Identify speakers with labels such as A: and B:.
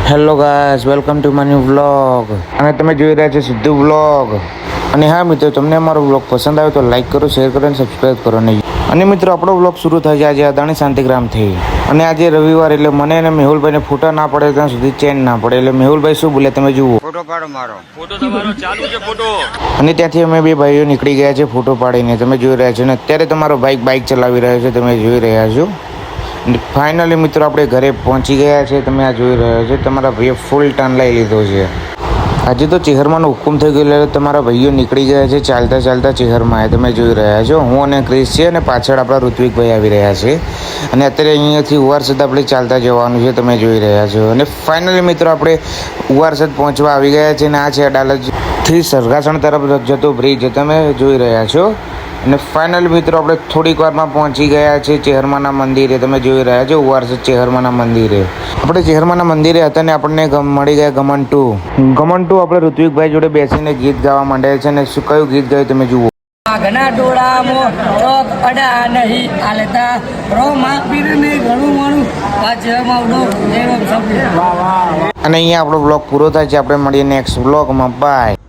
A: Hello guys, welcome to my new vlog. અને તમે જોઈ રહ્યા છો સિદ્ધુ વ્લોગ. અને હા મિત્રો, તમને અમારો વ્લોગ પસંદ આવે તો લાઈક કરો, શેર કરો અને સબસ્ક્રાઈબ કરો નહીં. અને મિત્રો, આપણો વ્લોગ શરૂ થાય છે આજે અદાણી શાંતિગ્રામથી. અને આજે રવિવાર એટલે મને અને મેહુલભાઈને ફોટા ના પડે ત્યાં સુધી ચેન ના પડે. એટલે મેહુલભાઈ શું બોલે તમે જુઓ.
B: ફોટો પાડો મારો. ફોટો તમારો ચાલુ છે ફોટો.
A: અને ત્યાંથી અમે બે ભાઈઓ નીકળી ગયા છે ફોટો પાડીને. તમે જોઈ રહ્યા છો. અને અત્યારે તમારો બાઇક ચલાવી રહ્યો છે, તમે જોઈ રહ્યા છો. ફાઇનલી મિત્રો, આપણે ઘરે પહોંચી ગયા છે. તમે આ જોઈ રહ્યા છો. તમારા ભાઈએ ફૂલ ટર્ન લઈ લીધો છે. આજે તો ચેહરમાંનો હુકુમ થઈ ગયો એટલે તમારા ભાઈઓ નીકળી ગયા છે ચાલતા ચેહરમાં. તમે જોઈ રહ્યા છો. હું અને ક્રિસ છે અને પાછળ આપણા ઋત્વિકભાઈ આવી રહ્યા છે. અને અત્યારે અહીંયાથી ઉવારસદ આપણે ચાલતા જવાનું છે. તમે જોઈ રહ્યા છો. અને ફાઇનલી મિત્રો, આપણે ઉવારસદ પહોંચવા આવી ગયા છે. અને આ છે અડાલજથી સરગાસણ તરફ જતો બ્રિજ. તમે જોઈ રહ્યા છો. અને ફાઇનલ મિત્રો, આપણે થોડીક વારમાં પહોંચી ગયા છે ચેહરમાના મંદિરે. તમે જોઈ રહ્યા છો ઉવારસદ ચેહરમાના મંદિરે. આપણે ચેહરમાના મંદિરે હતા ને આપણને મળી ગયા ગમન ટુ. આપણે ઋત્વિકભાઈ જોડે બેસીને ગીત ગાવા માંડ્યા છે. અને શું કયું ગીત ગાયું તમે જુઓ.
C: ઘણા ટોળામાં ચોક અડા નહીં આલતા રોમા પીરને ઘણું મણું પાછળમાં ઉડો એવો શબ્દ.
A: અને અહીંયા આપણો બ્લોગ પૂરો થાય છે. આપણે મળીએ નેક્સ્ટ બ્લોગમાં. બાય.